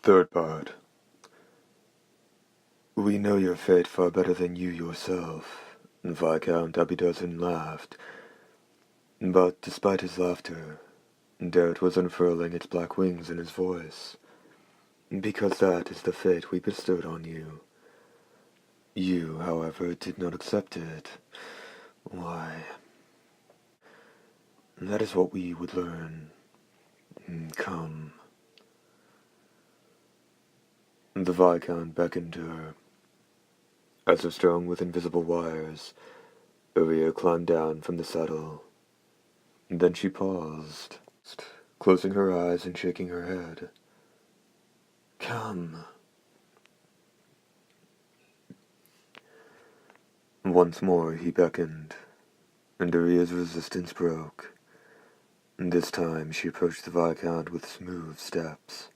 Third part. We know your fate far better than you yourself. Viscount Abidosin laughed, but despite his laughter, doubt was unfurling its black wings in his voice, because that is the fate we bestowed on you. You, however, did not accept it. Why? That is what we would learn. Come. The Viscount beckoned to her. As if strung with invisible wires, Iriya climbed down from the saddle. Then she paused, closing her eyes and shaking her head. Come. Once more he beckoned, and Iriya's resistance broke. This time she approached the Viscount with smooth steps.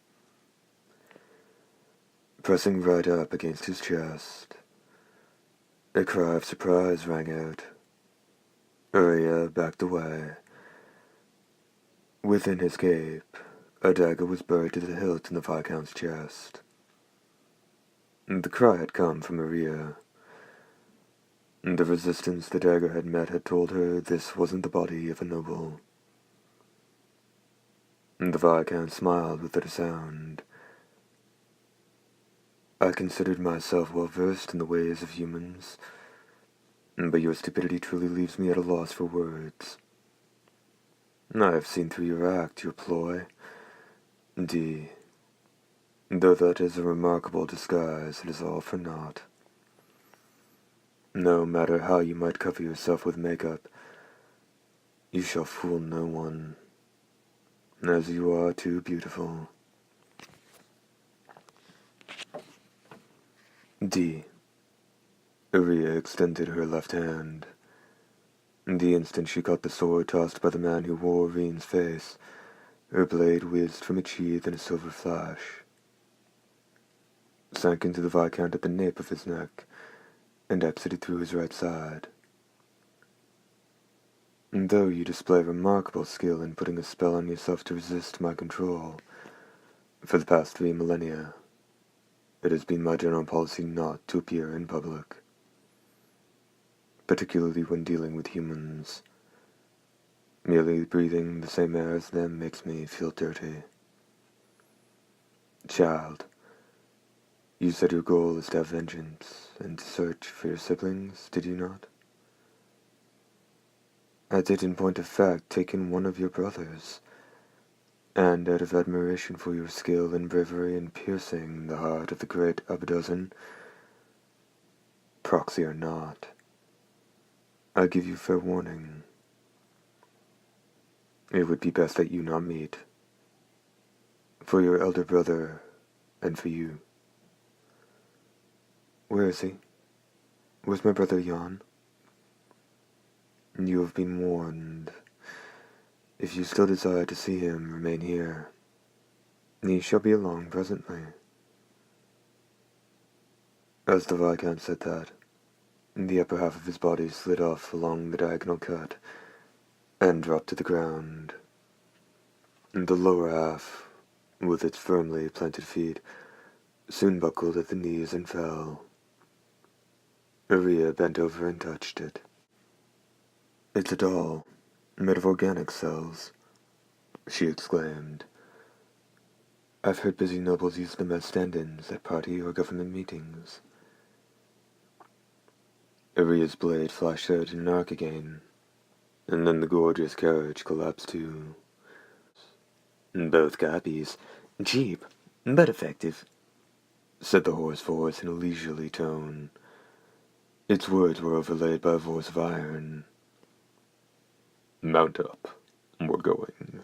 Pressing right up against his chest, a cry of surprise rang out. Iriya backed away. Within his cape, a dagger was buried to the hilt in the Viscount's chest. The cry had come from Iriya. The resistance the dagger had met had told her this wasn't the body of a noble. The Viscount smiled without a sound. I considered myself well versed in the ways of humans, but your stupidity truly leaves me at a loss for words. I have seen through your act, your ploy. Though that is a remarkable disguise, it is all for naught. No matter how you might cover yourself with makeup, you shall fool no one, as you are too beautiful. Iriya extended her left hand. The instant she caught the sword tossed by the man who wore Reen's face, her blade whizzed from its sheath in a silver flash, sank into the Viscount at the nape of his neck, and exited through his right side. And though you display remarkable skill in putting a spell on yourself to resist my control, for the past 3 millennia, it has been my general policy not to appear in public, particularly when dealing with humans. Merely breathing the same air as them makes me feel dirty. Child, you said your goal is to have vengeance and to search for your siblings, did you not? I did in point of fact take in one of your brothers, and out of admiration for your skill and bravery in piercing the heart of the great Abidosin, proxy or not, I give you fair warning. It would be best that you not meet. For your elder brother, and for you. Where is he? Where's my brother Jan? You have been warned. If you still desire to see him, remain here. He shall be along presently. As the Viscount said that, the upper half of his body slid off along the diagonal cut, and dropped to the ground. The lower half, with its firmly planted feet, soon buckled at the knees and fell. Iriya bent over and touched it. It's a doll, made of organic cells, she exclaimed. I've heard busy nobles use them as stand-ins at party or government meetings. Iriya's blade flashed out in an arc again, and then the gorgeous carriage collapsed too. Both copies. Cheap, but effective, said the hoarse voice in a leisurely tone. Its words were overlaid by a voice of iron. Mount up. We're going.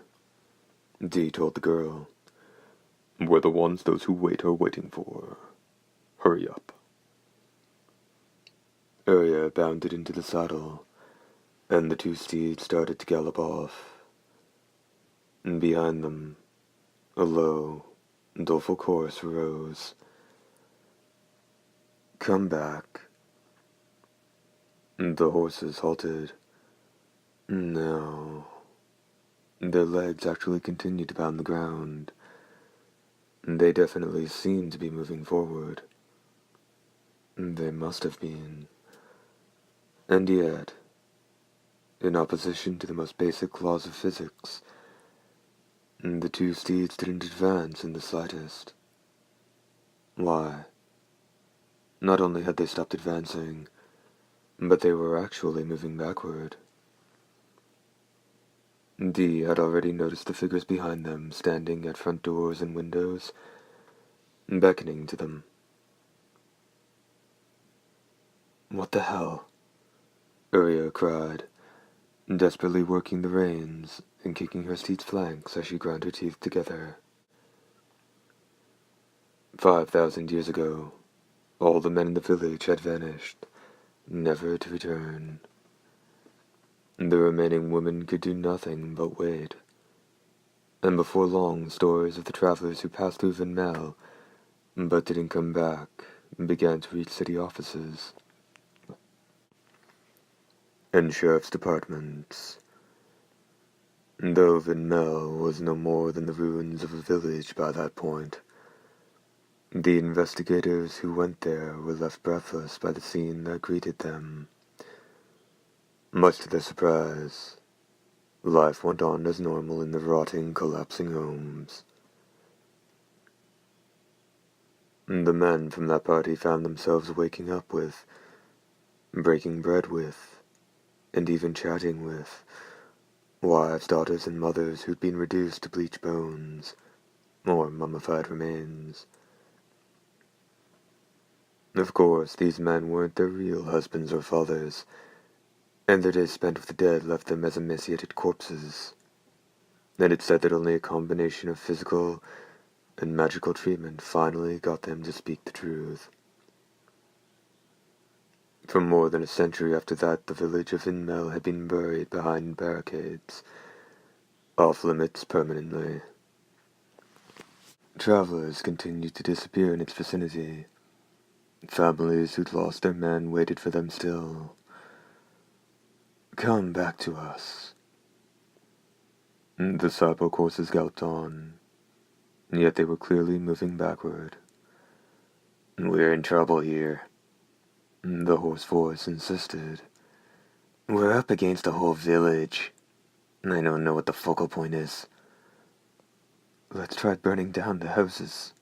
Dee told the girl. We're the ones those who wait are waiting for. Hurry up. Iriya bounded into the saddle, and the 2 steeds started to gallop off. And behind them, a low, doleful chorus rose. Come back. The horses halted. No. Their legs actually continued to pound the ground. They definitely seemed to be moving forward. They must have been. And yet, in opposition to the most basic laws of physics, the two steeds didn't advance in the slightest. Why? Not only had they stopped advancing, but they were actually moving backward. Dee had already noticed the figures behind them standing at front doors and windows, beckoning to them. "What the hell?" Iriya cried, desperately working the reins and kicking her steed's flanks as she ground her teeth together. 5,000 years ago, all the men in the village had vanished, never to return. The remaining women could do nothing but wait. And before long, stories of the travelers who passed through Vinmel but didn't come back began to reach city offices and sheriff's departments. Though Vinmel was no more than the ruins of a village by that point, the investigators who went there were left breathless by the scene that greeted them. Much to their surprise, life went on as normal in the rotting, collapsing homes. The men from that party found themselves waking up with, breaking bread with, and even chatting with wives, daughters, and mothers who'd been reduced to bleached bones or mummified remains. Of course, these men weren't their real husbands or fathers, and their days spent with the dead left them as emaciated corpses. And it's said that only a combination of physical and magical treatment finally got them to speak the truth. For more than a century after that, the village of Vinmel had been buried behind barricades, off limits permanently. Travelers continued to disappear in its vicinity. Families who'd lost their men waited for them still. "Come back to us." The sidewalk horses galloped on, yet they were clearly moving backward. "We're in trouble here," the hoarse voice insisted. "We're up against a whole village. I don't know what the focal point is." "Let's try burning down the houses."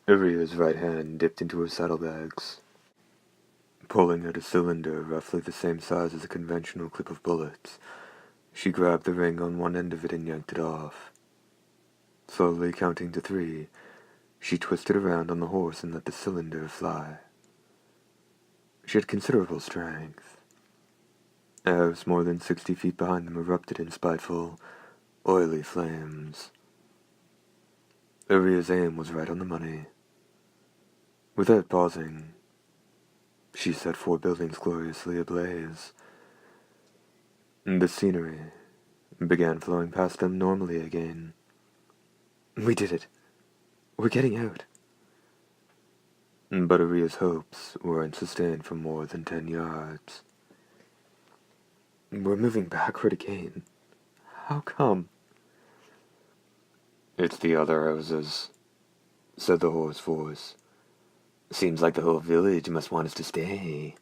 Iriya's right hand dipped into her saddlebags. Pulling out a cylinder roughly the same size as a conventional clip of bullets, she grabbed the ring on one end of it and yanked it off. Slowly counting to 3, she twisted around on the horse and let the cylinder fly. She had considerable strength. A house more than 60 feet behind them erupted in spiteful, oily flames. Iriya's aim was right on the money. Without pausing, she set 4 buildings gloriously ablaze. The scenery began flowing past them normally again. "We did it. We're getting out." But Iriya's hopes weren't sustained for more than 10 yards. "We're moving backward again. How come?" "It's the other houses," said the hoarse voice. "Seems like the whole village must want us to stay."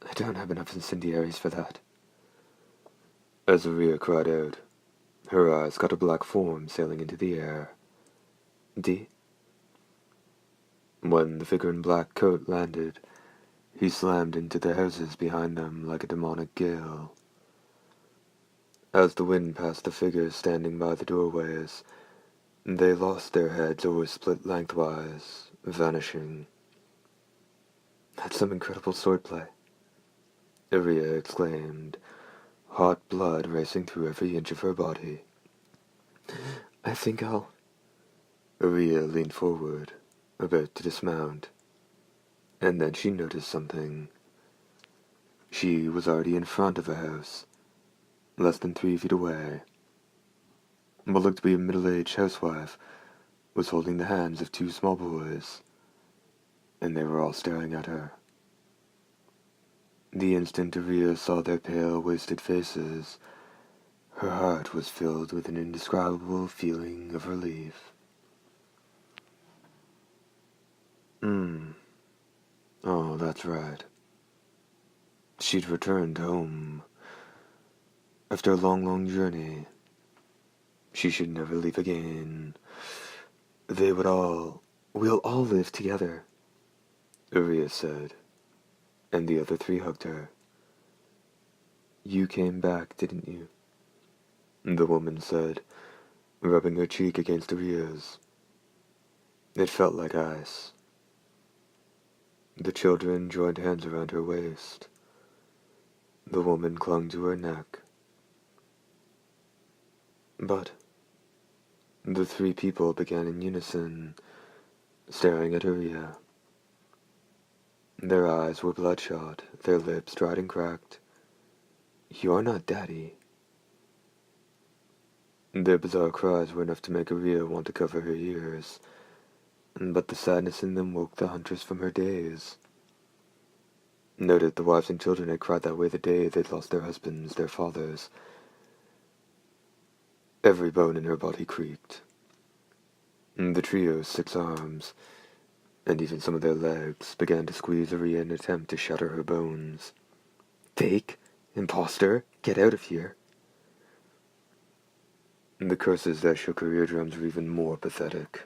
"I don't have enough incendiaries for that." As Iriya cried out, her eyes caught a black form sailing into the air. "Dee?" When the figure in black coat landed, he slammed into the houses behind them like a demonic gale. As the wind passed the figures standing by the doorways, they lost their heads or were split lengthwise, vanishing. "That's some incredible swordplay," Iriya exclaimed, hot blood racing through every inch of her body. "I think I'll—" Iriya leaned forward, about to dismount, and then she noticed something. She was already in front of a house, less than 3 feet away. What looked to be a middle-aged housewife was holding the hands of 2 small boys, and they were all staring at her. The instant Iriya saw their pale, wasted faces, Her heart was filled with an indescribable feeling of relief. Oh, that's right. She'd returned home. After a long, long journey, she should never leave again. We'll all live together, Iriya said, and the other three hugged her. You came back, didn't you? The woman said, rubbing her cheek against Iriya's. It felt like ice. The children joined hands around her waist. The woman clung to her neck. But the three people began in unison, staring at Iriya. Their eyes were bloodshot, their lips dried and cracked. You're not Daddy. Their bizarre cries were enough to make Iriya want to cover her ears, but the sadness in them woke the huntress from her daze. Noted the wives and children had cried that way the day they'd lost their husbands, their fathers. Every bone in her body creaked. The trio's 6 arms, and even some of their legs, began to squeeze Iriya in an attempt to shatter her bones. Fake! Imposter! Get out of here! The curses that shook her eardrums were even more pathetic.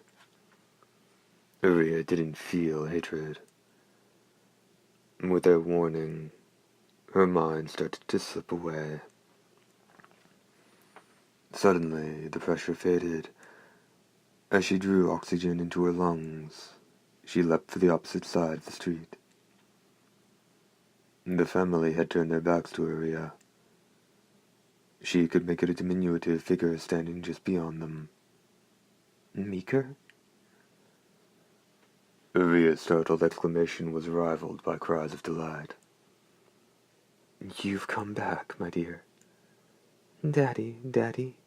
Iriya didn't feel hatred. With their warning, her mind started to slip away. Suddenly, the pressure faded. As she drew oxygen into her lungs, she leapt for the opposite side of the street. The family had turned their backs to Iriya. She could make out a diminutive figure standing just beyond them. Meeker? Iriya's startled exclamation was rivaled by cries of delight. You've come back, my dear. Daddy, Daddy.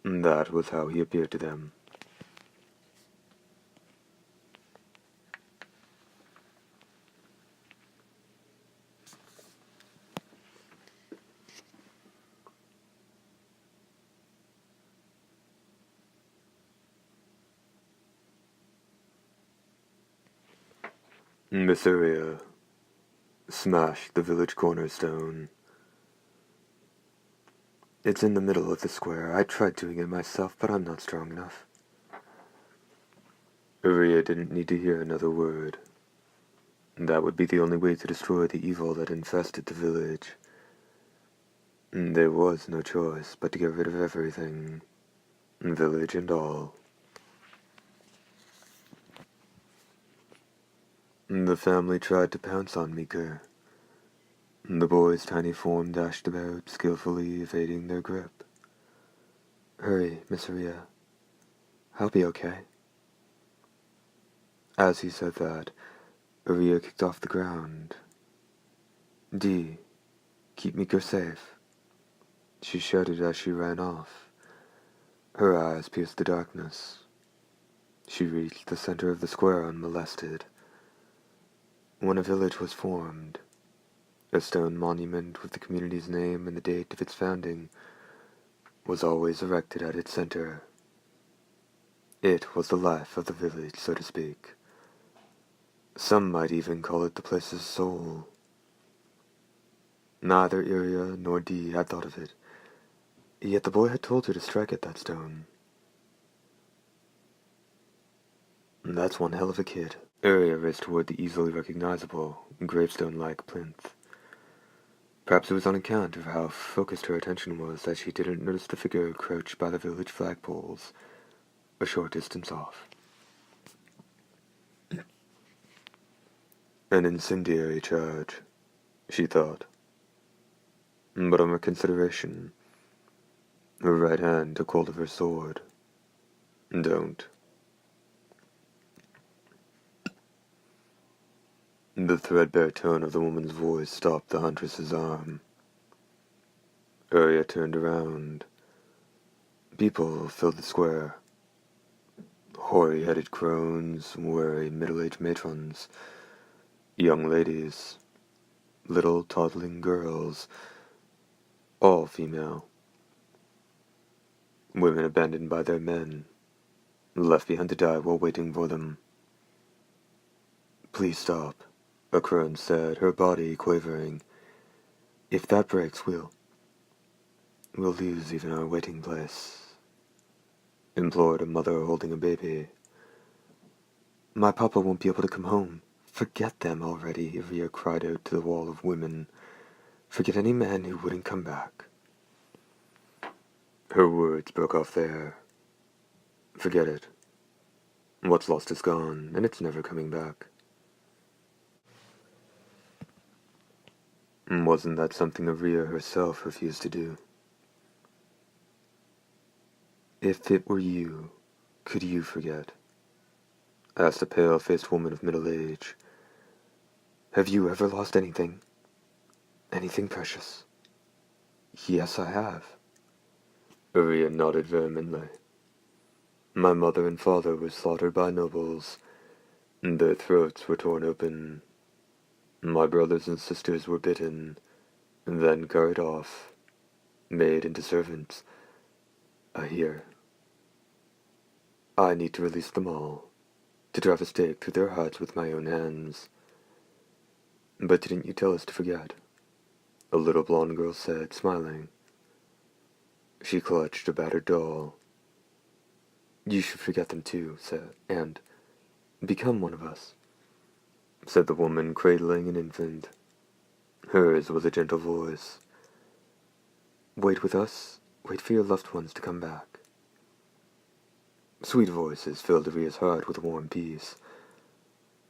That was how he appeared to them. Miss Iriya smashed the village cornerstone. It's in the middle of the square. I tried doing it myself, but I'm not strong enough. Iriya didn't need to hear another word. That would be the only way to destroy the evil that infested the village. There was no choice but to get rid of everything, village and all. The family tried to pounce on Meeker. The boy's tiny form dashed about, skillfully evading their grip. Hurry, Miss Iriya. I'll be okay. As he said that, Iriya kicked off the ground. Dee, keep Meeker safe, she shouted as she ran off. Her eyes pierced the darkness. She reached the center of the square unmolested. When a village was formed, a stone monument with the community's name and the date of its founding was always erected at its center. It was the life of the village, so to speak. Some might even call it the place's soul. Neither Iriya nor Dee had thought of it, yet the boy had told her to strike at that stone. That's one hell of a kid. Iriya raced toward the easily recognizable, gravestone-like plinth. Perhaps it was on account of how focused her attention was that she didn't notice the figure crouched by the village flagpoles, a short distance off. An incendiary charge, she thought. But on reconsideration, her right hand took hold of her sword. Don't. The threadbare tone of the woman's voice stopped the huntress's arm. Iriya turned around. People filled the square. Hoary-headed crones, weary middle-aged matrons, young ladies, little toddling girls, All female. Women abandoned by their men, left behind to die while waiting for them. Please stop, a crone said, her body quavering. If that breaks, we'll lose even our waiting place, implored a mother holding a baby. My papa won't be able to come home. Forget them already, Iriya cried out to the wall of women. Forget any man who wouldn't come back. Her words broke off there. Forget it. What's lost is gone, and it's never coming back. Wasn't that something Iriya herself refused to do? If it were you, could you forget? Asked a pale-faced woman of middle age. Have you ever lost anything? Anything precious? Yes, I have. Iriya nodded vehemently. My mother and father were slaughtered by nobles, and their throats were torn open. My brothers and sisters were bitten, and then carried off, made into servants. Here. I need to release them all, to drive a stake through their hearts with my own hands. But didn't you tell us to forget? A little blonde girl said, smiling. She clutched a battered doll. You should forget them too, and become one of us, said the woman cradling an infant. Hers was a gentle voice. Wait with us, wait for your loved ones to come back. Sweet voices filled Iriya's heart with warm peace,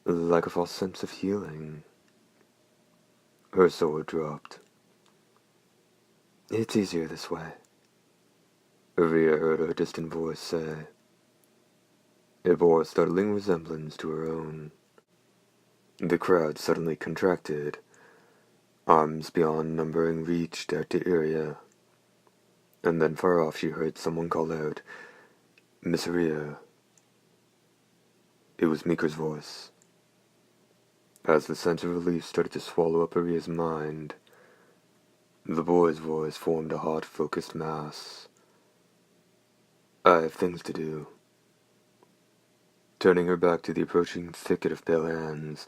like a false sense of healing. Her sword dropped. It's easier this way, Iriya heard her distant voice say. It bore a startling resemblance to her own. The crowd suddenly contracted. Arms beyond numbering reached out to Iriya. And then far off she heard someone call out, Miss Iriya. It was Meeker's voice. As the sense of relief started to swallow up Iriya's mind, the boy's voice formed a hot, focused mass. I have things to do. Turning her back to the approaching thicket of pale hands,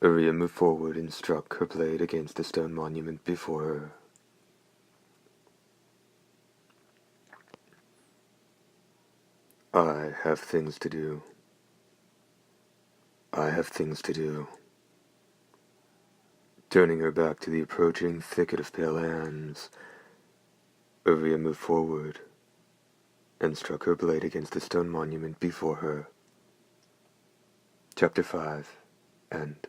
Iriya moved forward and struck her blade against the stone monument before her. I have things to do. I have things to do. Turning her back to the approaching thicket of pale hands, Iriya moved forward and struck her blade against the stone monument before her. Chapter 5. End.